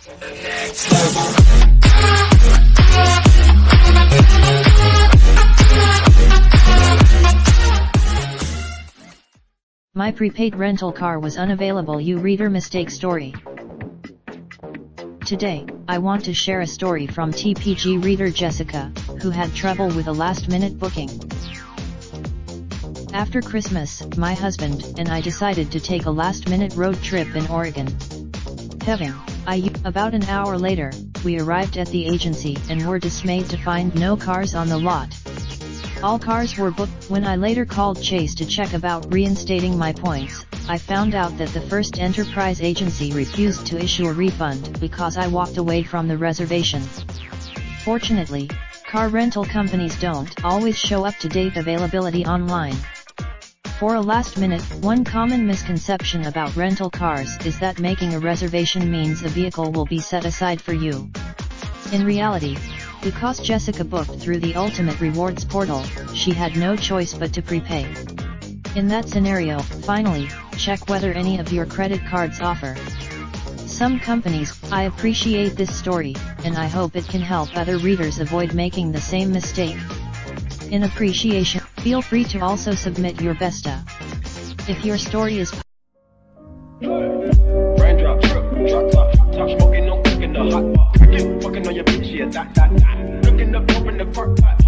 My prepaid rental car was unavailable. You reader mistake story. Today, I want to share a story from TPG reader Jessica, who had trouble with a last-minute booking. After Christmas, my husband and I decided to take a last-minute road trip in Oregon. About an hour later, we arrived at the agency and were dismayed to find no cars on the lot. All cars were booked. When I later called Chase to check about reinstating my points, I found out that the first enterprise agency refused to issue a refund because I walked away from the reservation. Fortunately, car rental companies don't always show up-to-date availability online. For a last minute, one common misconception about rental cars is that making a reservation means a vehicle will be set aside for you. In reality, because Jessica booked through the Ultimate Rewards portal, she had no choice but to prepay. In that scenario, finally, check whether any of your credit cards offer some companies. I appreciate this story, and I hope it can help other readers avoid making the same mistake. In appreciation, feel free to also submit your besta. If your story is Raindrop, drop top, smoking, no cooking the hot pot. Fucking on your bitch, yeah, that. Looking up, open the park, pot.